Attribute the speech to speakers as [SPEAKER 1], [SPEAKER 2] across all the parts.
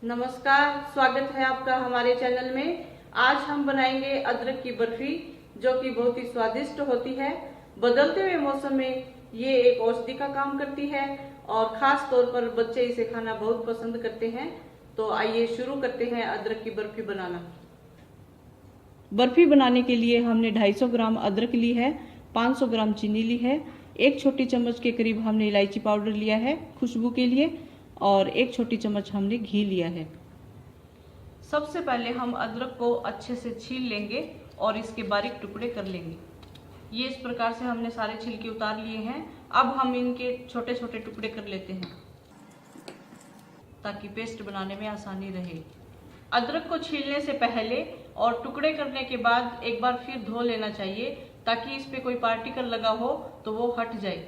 [SPEAKER 1] नमस्कार, स्वागत है आपका हमारे चैनल में। आज हम बनाएंगे अदरक की बर्फी, जो कि बहुत ही स्वादिष्ट होती है। बदलते हुए मौसम में ये एक औषधि का काम करती है और खास तौर पर बच्चे इसे खाना बहुत पसंद करते हैं। तो आइए शुरू करते हैं अदरक की बर्फी बनाना। बर्फी बनाने के लिए हमने 250 ग्राम अदरक ली है, 500 ग्राम चीनी ली है, 1 छोटी चम्मच के करीब हमने इलायची पाउडर लिया है खुशबू के लिए, और 1 छोटी चम्मच हमने घी लिया है। सबसे पहले हम अदरक को अच्छे से छील लेंगे और इसके बारीक टुकड़े कर लेंगे। ये इस प्रकार से हमने सारे छिलके उतार लिए हैं। अब हम इनके छोटे छोटे टुकड़े कर लेते हैं ताकि पेस्ट बनाने में आसानी रहे। अदरक को छीलने से पहले और टुकड़े करने के बाद एक बार फिर धो लेना चाहिए ताकि इस पे कोई पार्टिकल लगा हो तो वो हट जाए।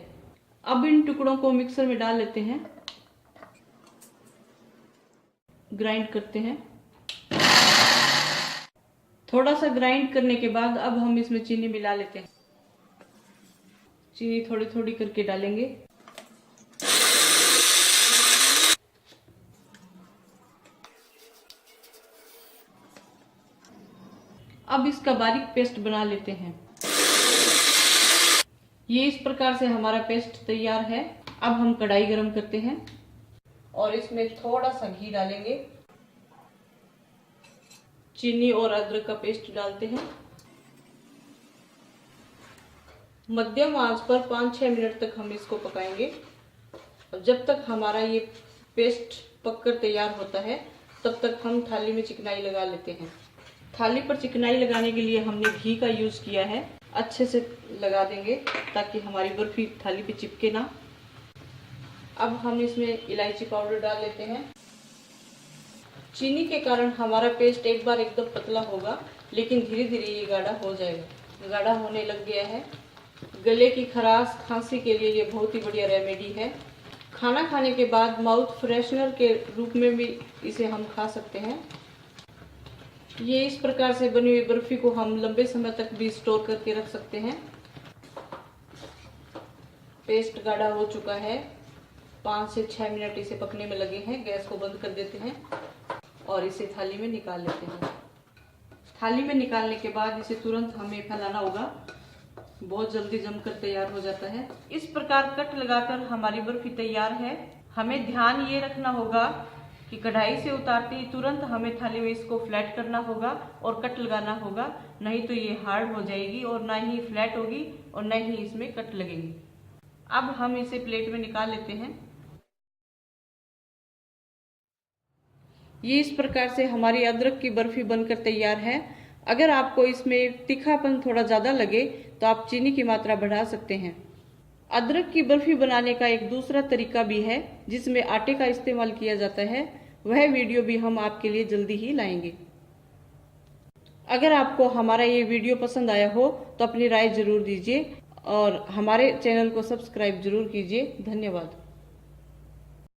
[SPEAKER 1] अब इन टुकड़ों को मिक्सर में डाल लेते हैं, ग्राइंड करते हैं। थोड़ा सा ग्राइंड करने के बाद अब हम इसमें चीनी मिला लेते हैं। चीनी थोड़ी थोड़ी करके डालेंगे। अब इसका बारीक पेस्ट बना लेते हैं। ये इस प्रकार से हमारा पेस्ट तैयार है। अब हम कढ़ाई गरम करते हैं और इसमें थोड़ा सा घी डालेंगे। चीनी और अदरक का पेस्ट डालते हैं। मध्यम आंच पर 5-6 मिनट तक हम इसको पकाएंगे। और जब तक हमारा ये पेस्ट पककर तैयार होता है तब तक हम थाली में चिकनाई लगा लेते हैं। थाली पर चिकनाई लगाने के लिए हमने घी का यूज किया है। अच्छे से लगा देंगे ताकि हमारी बर्फी थाली पे चिपके ना। अब हम इसमें इलायची पाउडर डाल लेते हैं। चीनी के कारण हमारा पेस्ट एक बार एकदम पतला होगा, लेकिन धीरे धीरे ये गाढ़ा हो जाएगा। गाढ़ा होने लग गया है। गले की खराश खांसी के लिए ये बहुत ही बढ़िया रेमेडी है। खाना खाने के बाद माउथ फ्रेशनर के रूप में भी इसे हम खा सकते हैं। ये इस प्रकार से बनी हुई बर्फी को हम लंबे समय तक भी स्टोर करके रख सकते हैं। पेस्ट गाढ़ा हो चुका है। 5 से 6 मिनट इसे पकने में लगे हैं। गैस को बंद कर देते हैं और इसे थाली में निकाल लेते हैं। थाली में निकालने के बाद इसे तुरंत हमें फैलाना होगा, बहुत जल्दी जमकर तैयार हो जाता है। इस प्रकार कट लगाकर हमारी बर्फी तैयार है। हमें ध्यान ये रखना होगा कि कढ़ाई से उतारते ही तुरंत हमें थाली में इसको फ्लैट करना होगा और कट लगाना होगा, नहीं तो ये हार्ड हो जाएगी और ना ही फ्लैट होगी और ना ही इसमें कट लगेंगे। अब हम इसे प्लेट में निकाल लेते हैं। ये इस प्रकार से हमारी अदरक की बर्फी बनकर तैयार है। अगर आपको इसमें तीखापन थोड़ा ज़्यादा लगे तो आप चीनी की मात्रा बढ़ा सकते हैं। अदरक की बर्फी बनाने का एक दूसरा तरीका भी है जिसमें आटे का इस्तेमाल किया जाता है। वह वीडियो भी हम आपके लिए जल्दी ही लाएंगे। अगर आपको हमारा ये वीडियो पसंद आया हो तो अपनी राय जरूर दीजिए और हमारे चैनल को सब्सक्राइब जरूर कीजिए। धन्यवाद।